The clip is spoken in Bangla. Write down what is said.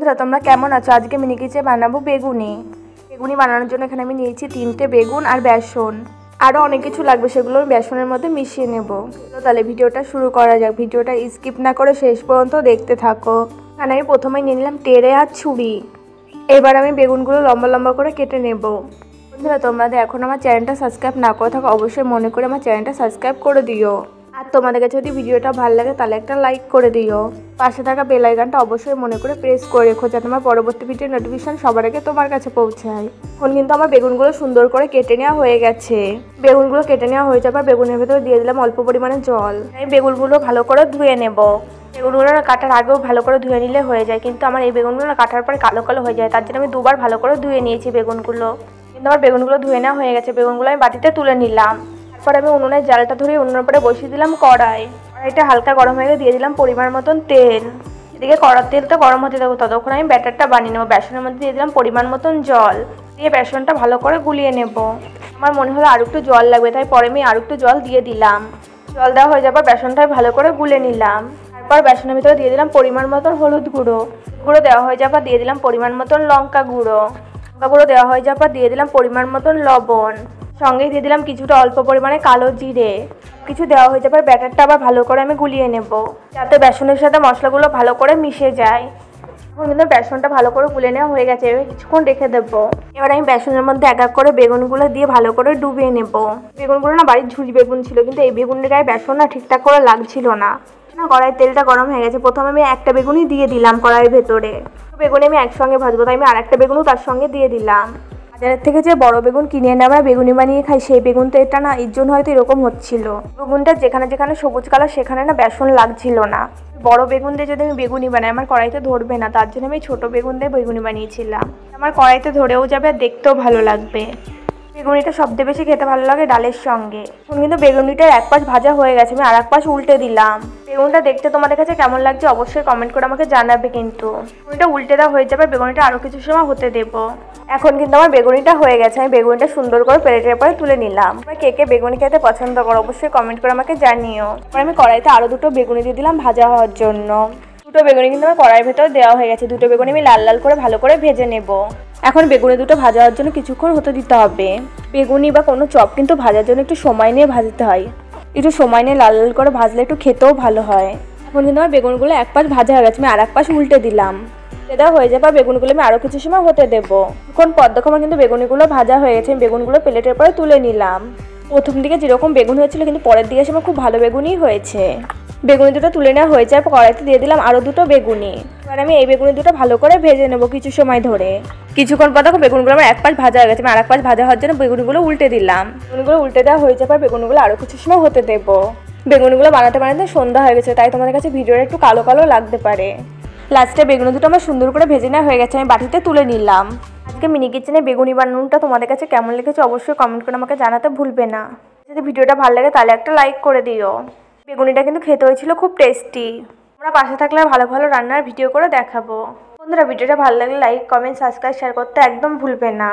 বন্ধুরা তোমরা কেমন আছো? আজকে মিনি কিচে বানাবো বেগুনি বানানোর জন্য এখানে আমি নিয়েছি 3টে বেগুন আর বেসন। আরও অনেক কিছু লাগবে, সেগুলো আমি বেসনের মধ্যে মিশিয়ে নেব। তাহলে ভিডিওটা শুরু করা যাক। ভিডিওটা স্কিপ না করে শেষ পর্যন্ত দেখতে থাকো। এখানে আমি প্রথমেই নিয়ে নিলাম টেরে আর ছুরি। এবার আমি বেগুনগুলো লম্বা লম্বা করে কেটে নেব। বন্ধুরা তোমরা এখন আমার চ্যানেলটা সাবস্ক্রাইব না করে থাকো, অবশ্যই মনে করে আমার চ্যানেলটা সাবস্ক্রাইব করে দিও। আর তোমাদের কাছে যদি ভিডিওটা ভালো লাগে তাহলে একটা লাইক করে দিও। পাশে থাকা বেল আইকনটা অবশ্যই মনে করে প্রেস করে রেখো, যাতে আমার পরবর্তী ভিডিওর নোটিফিকেশন সবার আগে তোমার কাছে পৌঁছায়। এখন কিন্তু আমার বেগুনগুলো সুন্দর করে কেটে নেওয়া হয়ে গেছে। বেগুনগুলো কেটে নেওয়া হয়ে যাবার বেগুনের ভেতরে দিয়ে দিলাম অল্প পরিমাণে জল। আমি বেগুনগুলো ভালো করে ধুয়ে নেব। বেগুনগুলো কাটার আগেও ভালো করে ধুয়ে নিলে হয়ে যায়, কিন্তু আমার এই বেগুনগুলো কাটার পরে কালো কালো হয়ে যায়। তার জন্য আমি দুবার ভালো করে ধুয়ে নিয়েছি বেগুনগুলো। কিন্তু আমার বেগুনগুলো ধুয়ে নেওয়া হয়ে গেছে। বেগুনগুলো আমি বাটিতে তুলে নিলাম। তারপর আমি উনুনের জালটা ধরে উনুনের উপরে বসিয়ে দিলাম কড়াইটা হালকা গরম হয়ে গেলে দিয়ে দিলাম পরিমাণ মতন তেল। এদিকে কড়ার তেলটা গরম হতে দেবো, ততক্ষণ আমি ব্যাটারটা বানিয়ে নেবো। বেসনের মধ্যে দিয়ে দিলাম পরিমাণ মতন জল, দিয়ে বেসনটা ভালো করে গুলিয়ে নেব। আমার মনে হলো আর একটু জল লাগবে, তাই পরে আমি আর একটু জল দিয়ে দিলাম। জল দেওয়া হয়ে যাবার বেসনটা ভালো করে গুলে নিলাম। তারপর বেসনের ভিতরে দিয়ে দিলাম পরিমাণ মতন হলুদ গুঁড়ো দেওয়া হয়ে যাবার দিয়ে দিলাম পরিমাণ মতন লঙ্কা গুঁড়ো দেওয়া হয়ে যাবার দিয়ে দিলাম পরিমাণ মতন লবণ। সঙ্গে দিয়ে দিলাম কিছুটা অল্প পরিমাণে কালো জিরে। কিছু দেওয়া হয়ে যাবার ব্যাটারটা আবার ভালো করে আমি গুলিয়ে নেব, যাতে বেসনের সাথে মশলাগুলো ভালো করে মিশে যায়। এখন কিন্তু বেসনটা ভালো করে গুলে নেওয়া হয়ে গেছে, কিছুক্ষণ রেখে দেবো। এবার আমি বেসনের মধ্যে এক এক করে বেগুনগুলো দিয়ে ভালো করে ডুবিয়ে নেব। বেগুনগুলো না বাড়ির ঝুরি বেগুন ছিল, কিন্তু এই বেগুনের গায়ে বেসন না ঠিকঠাক করে লাগছিল না। কড়াইয়ের তেলটা গরম হয়ে গেছে। প্রথমে আমি একটা বেগুনই দিয়ে দিলাম কড়াইয়ের ভেতরে। বেগুনি আমি একসঙ্গে ভাজবো, তাই আমি আর একটা বেগুনও তার সঙ্গে দিয়ে দিলাম। বাজারের থেকে যে বড় বেগুন কিনে এনে আমরা বেগুনি বানিয়ে খাই, সেই বেগুন তো এটা না, এর জন্য হয়তো এরকম হচ্ছিল। বেগুনটা যেখানে যেখানে সবুজ কালার সেখানে না বেসন লাগছিল না। বড় বেগুন দিয়ে যদি আমি বেগুনি বানাই আমার কড়াইতে ধরবে না, তার জন্য আমি ছোট বেগুন দিয়ে বেগুনি বানিয়েছিলাম। আমার কড়াইতে ধরেও যাবে আর দেখতেও ভালো লাগবে। বেগুনিটা সবচেয়ে বেশি খেতে ভালো লাগে ডালের সঙ্গে। এখন কিন্তু বেগুনিটার এক পাশ ভাজা হয়ে গেছে, আমি আর এক পাশ উল্টে দিলাম। বেগুনটা দেখতে তোমাদের কাছে কেমন লাগছে অবশ্যই কমেন্ট করে আমাকে জানাবে। কিন্তু বেগুনিটা উল্টে দেওয়া হয়ে যাবে, বেগুনিটা আরও কিছু সময় হতে দেবো। এখন কিন্তু আমার বেগুনিটা হয়ে গেছে। আমি বেগুনিটা সুন্দর করে প্লেটের পরে তুলে নিলাম। তোমরা কে কে বেগুনি খেতে পছন্দ করো অবশ্যই কমেন্ট করে আমাকে জানিও। এবার আমি কড়াইতে আরও দুটো বেগুনি দিয়ে দিলাম ভাজা হওয়ার জন্য। দুটো বেগুনি কিন্তু আমার কড়াইয়ের ভেতর দেওয়া হয়ে গেছে। দুটো বেগুনি আমি লাল লাল করে ভালো করে ভেজে নেব। এখন বেগুনি দুটো ভাজা হওয়ার জন্য কিছুক্ষণ হতে দিতে হবে। বেগুনি বা কোনো চপ কিন্তু ভাজার জন্য একটু সময় নিয়ে ভাজতে হয়। একটু সময় নিয়ে লাল লাল করে ভাজলে একটু খেতেও ভালো হয়। এখন কিন্তু আমার বেগুনগুলো এক পাশ ভাজা হয়ে গেছে, আমি আর এক পাশ উল্টে দিলাম। দেওয়া হয়ে যাবে বেগুনগুলো আমি আরও কিছু সময় হতে দেবো। এখন পর দেখো আমার কিন্তু বেগুনিগুলো ভাজা হয়ে গেছে। আমি বেগুনগুলো প্লেটের পরে তুলে নিলাম। প্রথম দিকে যেরকম বেগুন হয়েছিল, কিন্তু পরের দিকে সময় খুব ভালো বেগুনি হয়েছে। বেগুনি দুটো তুলে নেওয়া হয়ে যায়, কড়াইতে দিয়ে দিলাম আরও দুটো বেগুনি। এবার আমি এই বেগুনি দুটো ভালো করে ভেজে নেবো কিছু সময় ধরে। কিছুক্ষণ পর দেখো বেগুনগুলো আমার এক পাশ ভাজা হয়ে গেছে। আমি আর এক পাশ ভাজা হওয়ার জন্য বেগুনিগুলো উল্টে দিলাম। বেগুনিগুলো উল্টে দেওয়া হয়ে যাবার বেগুনিগুলো আরও কিছু সময় হতে দেবো। বেগুনিগুলো বানাতে বানাতে সন্ধ্যা হয়ে গেছে, তাই তোমাদের কাছে ভিডিওটা একটু কালো কালো লাগতে পারে। লাস্টে বেগুনি দুটো আমার সুন্দর করে ভেজে নেওয়া হয়ে গেছে, আমি বাটিতে তুলে নিলাম। আজকে মিনি কিচেনে বেগুনি বানানোটা তোমাদের কাছে কেমন লেগেছে অবশ্যই কমেন্ট করে আমাকে জানাতে ভুলবে না। যদি ভিডিওটা ভালো লাগে তাহলে একটা লাইক করে দিও। বেগুনিটা কিন্তু খেতে হয়েছিল খুব টেস্টি। আমরা পাশে থাকলে ভালো ভালো রান্নার ভিডিও করে দেখাবো। বন্ধুরা ভিডিওটা ভালো লাগলে লাইক কমেন্ট সাবস্ক্রাইব শেয়ার করতে একদম ভুলবে না।